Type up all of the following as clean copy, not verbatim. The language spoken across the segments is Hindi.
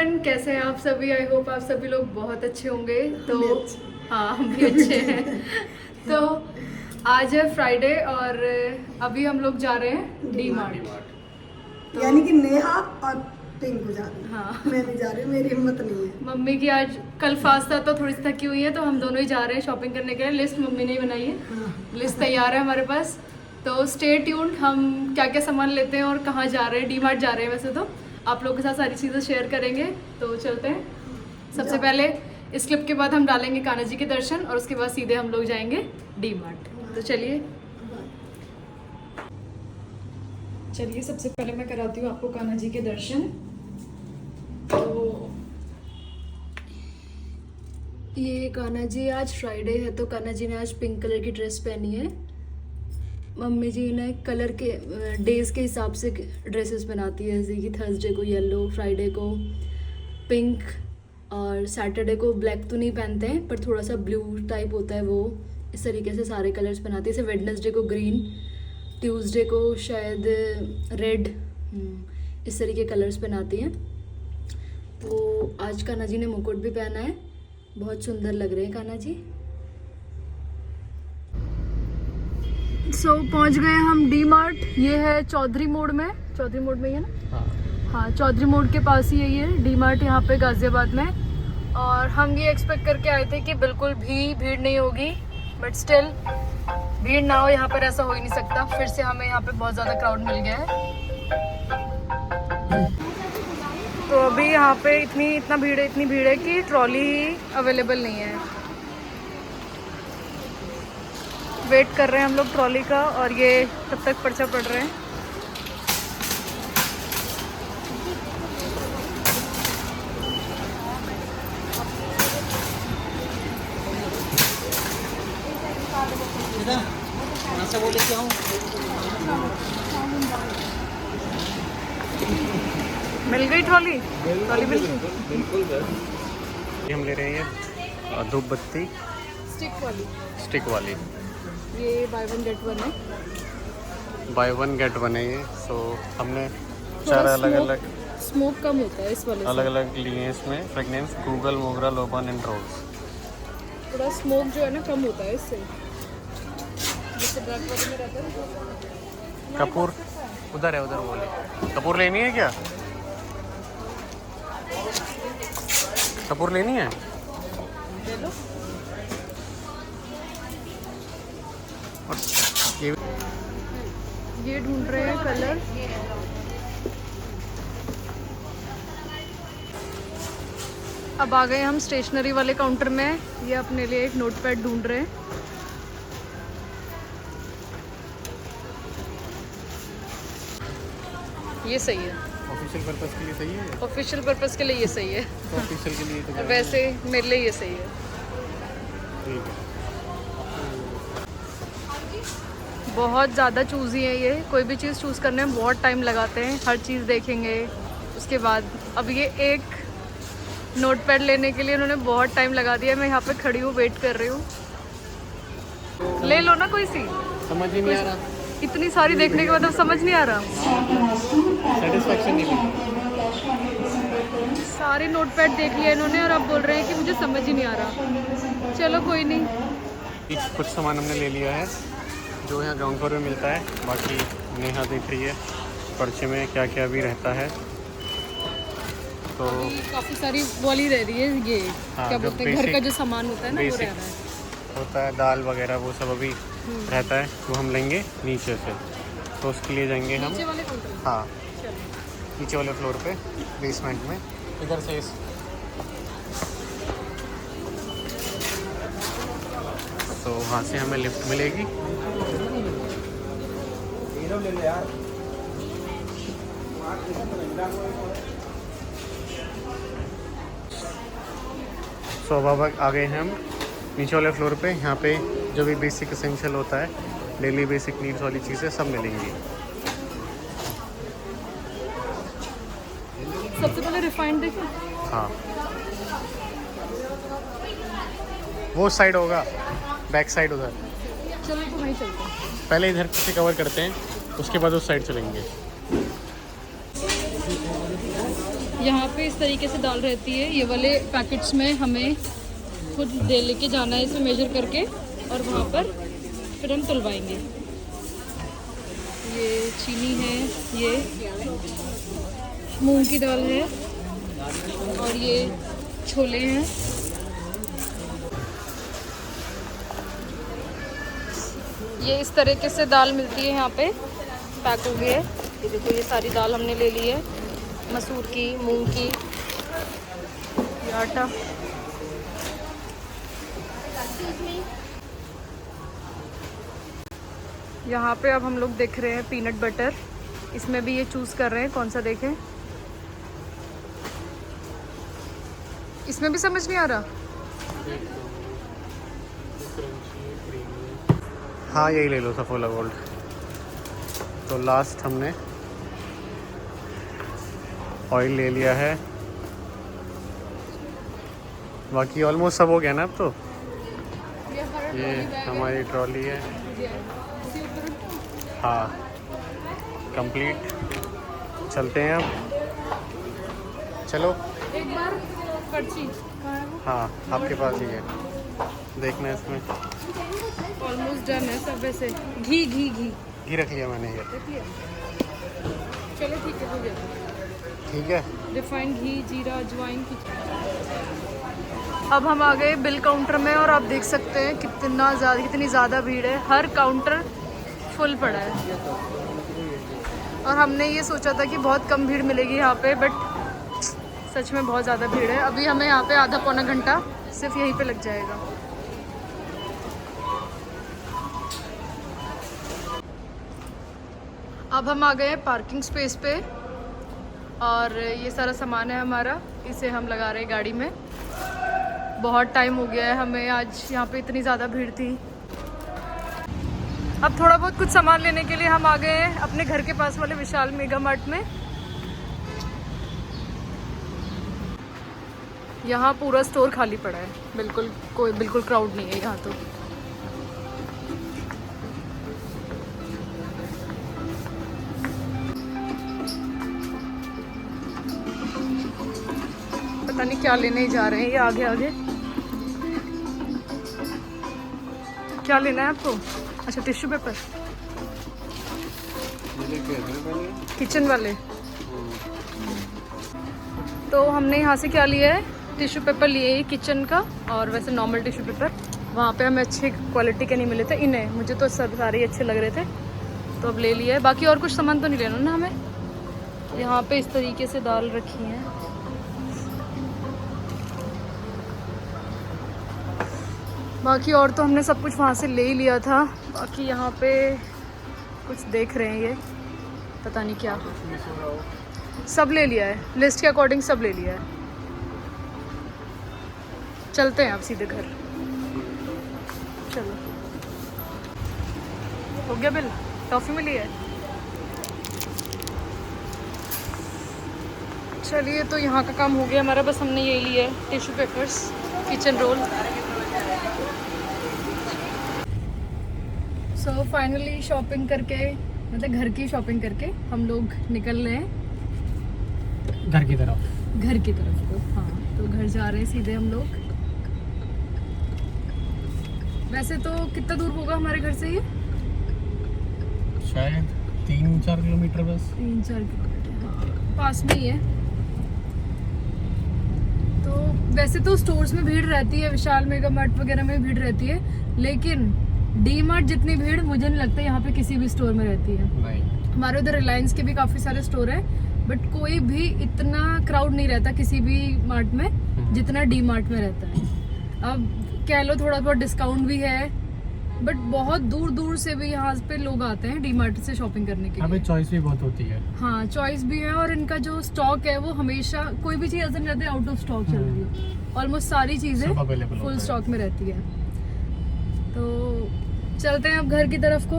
एवरीवन, कैसे हैं आप सभी। आई होप आप सभी लोग बहुत अच्छे होंगे। तो हाँ, हम भी अच्छे हैं। तो आज है फ्राइडे और अभी हम लोग जा रहे हैं डी मार्ट। यानी कि नेहा और टिंकू जा रही है। हाँ, मैं नहीं जा रही, मेरी हिम्मत नहीं है। मम्मी की आज कल फास्ट था तो थोड़ी सी थकी हुई है, तो हम दोनों ही जा रहे हैं शॉपिंग करने के लिए। लिस्ट मम्मी ने ही बनाई है, लिस्ट तैयार है हमारे पास। तो स्टे ट्यून्ड, हम क्या क्या सामान लेते हैं और कहाँ जा रहे हैं। डी मार्ट जा रहे हैं, वैसे तो आप लोगों के साथ सारी चीज़ें शेयर करेंगे। तो चलते हैं। सबसे पहले इस क्लिप के बाद हम डालेंगे कान्हा जी के दर्शन और उसके बाद सीधे हम लोग जाएंगे डी मार्ट। तो चलिए सबसे पहले मैं कराती हूँ आपको कान्हा जी के दर्शन। तो ये कान्हा जी, आज फ्राइडे है तो कान्हा जी ने आज पिंक कलर की ड्रेस पहनी है। मम्मी जी ने कलर के डेज के हिसाब से ड्रेसेस बनाती है, जैसे कि थर्सडे को येलो, फ्राइडे को पिंक और सैटरडे को ब्लैक तो नहीं पहनते हैं पर थोड़ा सा ब्लू टाइप होता है वो। इस तरीके से सारे कलर्स बनाती है। जैसे वेडनेसडे को ग्रीन, ट्यूसडे को शायद रेड, इस तरीके कलर्स पहनाती हैं। तो आज कान्हा जी ने मुकुट भी पहना है, बहुत सुंदर लग रहे हैं कान्हा जी। पहुंच गए हम डी मार्ट। ये है चौधरी मोड़ में ही है ना। हाँ, चौधरी मोड़ के पास ही है ये डी मार्ट, यहाँ पे गाजियाबाद में। और हम ये एक्सपेक्ट करके आए थे कि बिल्कुल भी भीड़ नहीं होगी, बट स्टिल भीड़ ना हो यहाँ पर ऐसा हो ही नहीं सकता। फिर से हमें यहाँ पे बहुत ज़्यादा क्राउड मिल गया है। तो अभी यहाँ पे इतनी भीड़ है कि ट्रॉली अवेलेबल नहीं है। वेट कर रहे हैं हम लोग ट्रॉली का, और ये तब तक पर्चा पड़ रहे हैं। मिल गई ट्रॉली मिल गई। बिल्कुल सर। हम ले रहे हैं ये धूप बत्ती स्टिक वाली। ये बाय वन गेट वन है ये। सो हमने चार अलग स्मोक कम होता है इस वाले अलग लिए हैं इसमें। फ्रेगनेंस गूगल, मोगरा, लोबान एंड रोज। थोड़ा स्मोक जो है ना कम होता है इससे, जैसे ब्लैक वाले में रहता है। कपूर उधर है, उधर बोले। कपूर लेनी है क्या? कपूर लेनी है? ले लो। ये ढूंढ रहे हैं कलर। अब आ गए हम स्टेशनरी वाले काउंटर में। ये अपने लिए एक नोटपैड ढूंढ रहे हैं। ये सही है, ऑफिशियल पर्पस के लिए सही है। ऑफिशियल पर्पस के लिए ये सही है। ऑफिशियल के लिए तो वैसे मेरे लिए ये सही है। ठीक है। बहुत ज़्यादा चूज़ी है ये। कोई भी चीज़ चूज़ करने में बहुत टाइम लगाते हैं, हर चीज़ देखेंगे उसके बाद। अब ये एक नोटपैड लेने के लिए उन्होंने बहुत टाइम लगा दिया। मैं यहाँ पे खड़ी हूँ, वेट कर रही हूँ। ले लो ना कोई सी। समझ ही नहीं आ रहा, इतनी सारी देखने के बाद अब समझ नहीं आ रहा। सेटिस्फैक्शन नहीं मिली। सारे नोटपैड देख लिया इन्होंने और अब बोल रहे हैं कि मुझे समझ ही नहीं आ रहा। चलो कोई नहीं। कुछ सामान हमने ले लिया है जो यहाँ ग्राउंड फ्लोर में मिलता है। बाकी नेहा देख रही है पर्चे में क्या क्या भी रहता है। तो काफ़ी सारी वाली रह रही है ये। हाँ, क्या बोलते हैं, घर का जो सामान होता है ना, वो रह बेसिक रहा है। होता है, दाल वगैरह वो सब अभी रहता है। वो हम लेंगे नीचे से, तो उसके लिए जाएंगे हम। नीचे वाले काउंटर में? हाँ, चलो। नीचे वाले फ्लोर पे, बेसमेंट में। इधर से तो वहाँ से हमें लिफ्ट मिलेगी। सो अब आ गए हैं हम नीचे वाले फ्लोर पे। यहाँ पे जो भी बेसिक एसेंशियल होता है, डेली बेसिक नीड्स वाली चीज़ें सब मिलेंगी। सबसे पहले रिफाइंड देखें। हाँ, वो साइड होगा, बैक साइड उधर। चलो तो वहीं चलते हैं। पहले इधर से कवर करते हैं, उसके बाद उस साइड चलेंगे। यहाँ पे इस तरीके से दाल रहती है, ये वाले पैकेट्स में हमें खुद दे लेके जाना है, इसे मेजर करके, और वहाँ पर फिर हम तुलवाएंगे। ये चीनी है, ये मूंग की दाल है, और ये छोले हैं। ये इस तरीके से दाल मिलती है यहाँ पे, पैक हो गई है। ये देखो, ये सारी दाल हमने ले ली है, मसूर की, मूंग की, ये आटा। यहाँ पे अब हम लोग देख रहे हैं पीनट बटर, इसमें भी ये चूज़ कर रहे हैं कौन सा देखें। इसमें भी समझ नहीं आ रहा। हाँ यही ले लो सफोला गोल्ड। तो लास्ट हमने ऑयल ले लिया है, बाकी ऑलमोस्ट सब हो गया ना अब तो। ये हमारी ट्रॉली है, हाँ कंप्लीट। चलते हैं अब, चलो। एक बार पर्ची, हाँ आपके पास ही है, देखना है इसमें। ऑलमोस्ट डन है सब। वैसे घी घी घी घी रख लिया मैंने ये। रख लिया, चलो ठीक है, हो गया। ठीक है, रिफाइंड घी, जीरा, अजवाइन की। अब हम आ गए बिल काउंटर में, और आप देख सकते हैं कितनी ज़्यादा भीड़ है। हर काउंटर फुल पड़ा है, और हमने ये सोचा था कि बहुत कम भीड़ मिलेगी यहाँ पे, बट सच में बहुत ज़्यादा भीड़ है। अभी हमें यहाँ पे आधा पौना घंटा सिर्फ यहीं पे लग जाएगा। अब हम आ गए हैं पार्किंग स्पेस पे, और ये सारा सामान है हमारा, इसे हम लगा रहे हैं गाड़ी में। बहुत टाइम हो गया है हमें, आज यहाँ पे इतनी ज़्यादा भीड़ थी। अब थोड़ा बहुत कुछ सामान लेने के लिए हम आ गए हैं अपने घर के पास वाले विशाल मेगा मार्ट में। यहाँ पूरा स्टोर खाली पड़ा है, बिल्कुल क्राउड नहीं है यहाँ तो। पता नहीं क्या लेने जा रहे हैं ये आगे आगे। क्या लेना है आपको? अच्छा, टिश्यू पेपर, किचन वाले। तो हमने यहाँ से क्या लिया है, टिश्यू पेपर लिए है किचन का, और वैसे नॉर्मल टिश्यू पेपर वहाँ पे हमें अच्छे क्वालिटी के नहीं मिले थे। इन्हें मुझे तो सारे ही अच्छे लग रहे थे, तो अब ले लिया है। बाकी और कुछ सामान तो नहीं लेना ना हमें। यहाँ पे इस तरीके से दाल रखी है, बाकी और तो हमने सब कुछ वहाँ से ले ही लिया था। बाकी यहाँ पे कुछ देख रहे हैं, ये पता नहीं क्या, सब ले लिया है, लिस्ट के अकॉर्डिंग सब ले लिया है। चलते हैं अब सीधे घर, चलो। हो गया बिल? टॉफ़ी मिली है? चलिए, तो यहाँ का काम हो गया हमारा, बस हमने यही लिया है, tissue papers, kitchen roll. So finally shopping करके, मतलब घर की शॉपिंग करके हम लोग निकल रहे हैं घर की तरफ को। हाँ, तो घर जा रहे हैं सीधे हम लोग। वैसे तो कितना दूर होगा हमारे घर से ये? शायद 3-4 किलोमीटर, बस 3-4 किलोमीटर, हाँ, पास में ही है। तो वैसे तो स्टोर्स में भीड़ रहती है, विशाल मेगा मार्ट वगैरह में भीड़ रहती है, लेकिन डी मार्ट जितनी भीड़ मुझे नहीं लगता यहाँ पे किसी भी स्टोर में रहती है। नहीं। हमारे उधर रिलायंस के भी काफ़ी सारे स्टोर है, बट कोई भी इतना क्राउड नहीं रहता किसी भी मार्ट में जितना डी मार्ट में रहता है। अब कह लो थोड़ा बहुत डिस्काउंट भी है, बट बहुत दूर दूर से भी यहाँ पे लोग आते हैं डी मार्ट से शॉपिंग करने के लिए। अभी चॉइस भी बहुत होती है। हाँ, चॉइस भी है, और इनका जो स्टॉक है वो हमेशा, कोई भी चीज़ ऐसा नहीं रहती आउट ऑफ स्टॉक चल रही है। ऑलमोस्ट सारी चीज़ें फुल स्टॉक में रहती है। तो चलते हैं अब घर की तरफ को।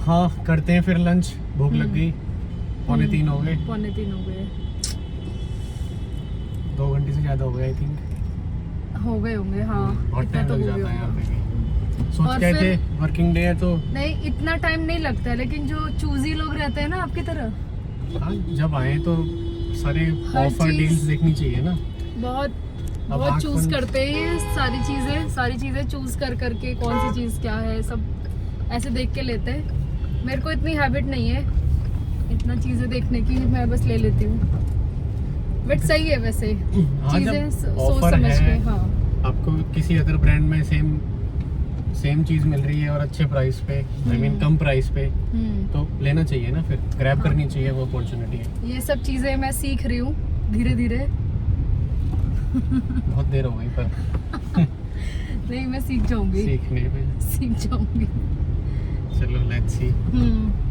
हाँ, करते हैं फिर लंच, भूख लग गई। 2:45 हो गए। 2:45 हो गए। 2 घंटे से ज़्यादा हो गए, आई थिंक हो गए होंगे। हाँ, बहुत टाइम लग जाता है यहाँ पे। सोच और के थे फिर वर्किंग डे है तो नहीं, इतना टाइम नहीं लगता है, लेकिन जो चूजी लोग रहते हैं ना आपकी तरह, हाँ, जब आए तो सारे हर ऑफर चीज़- डील्स देखनी चाहिए ना। बहुत अब बहुत आँख चूज बंद- करते हैं ये सारी चीजें चूज कर करके कौन सी चीज क्या है सब ऐसे देख के लेते हैं। मेरे को इतनी हैबिट नहीं है इतना चीजें देखने की, मैं बस ले लेती हूँ। बट सही है वैसे हाँ, चीजें जब सोच ऑफर समझ के। है, हाँ आपको किसी अदर ब्रांड में सेम चीज मिल रही है और अच्छे प्राइस पे, आई मीन कम प्राइस पे, तो लेना चाहिए ना, फिर ग्रैब करनी चाहिए वो अपॉर्चुनिटी। ये सब चीजें मैं सीख रही हूँ धीरे धीरे। बहुत देर हो गई पर नहीं मैं सीख जाऊंगी, सीखने में। सीख जाऊंगी। चलो लेट्स सी,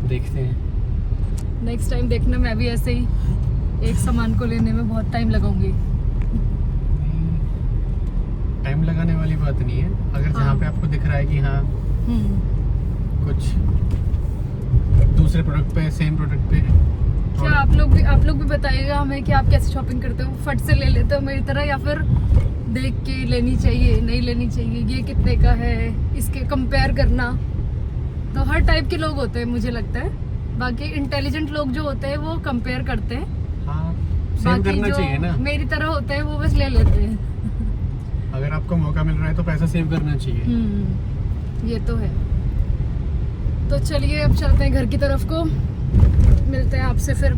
देखते हैं। नेक्स्ट टाइम देखना मैं भी ऐसे ही एक सामान को लेने में बहुत टाइम लगाऊंगी। टाइम लगाने वाली बात नहीं है, अगर जहाँ पे आपको दिख रहा है कि हाँ कुछ दूसरे प्रोडक्ट पे, सेम प्रोडक्ट पे। क्या आप लोग भी बताइएगा हमें कि आप कैसे शॉपिंग करते हो, फट से ले लेते हो मेरी तरह, या फिर देख के लेनी चाहिए नहीं लेनी चाहिए, ये कितने का है, इसके कंपेयर करना। तो हर टाइप के लोग होते हैं मुझे लगता है, बाकी इंटेलिजेंट लोग जो होते हैं वो कंपेयर करते हैं, हाँ, सेव बाकी करना चाहिए जो ना। मेरी तरह होते हैं वो बस ले लेते हैं। अगर आपको मौका मिल रहा है तो पैसा सेव करना चाहिए। ये तो है। तो चलिए अब चलते हैं घर की तरफ को, मिलते हैं आपसे फिर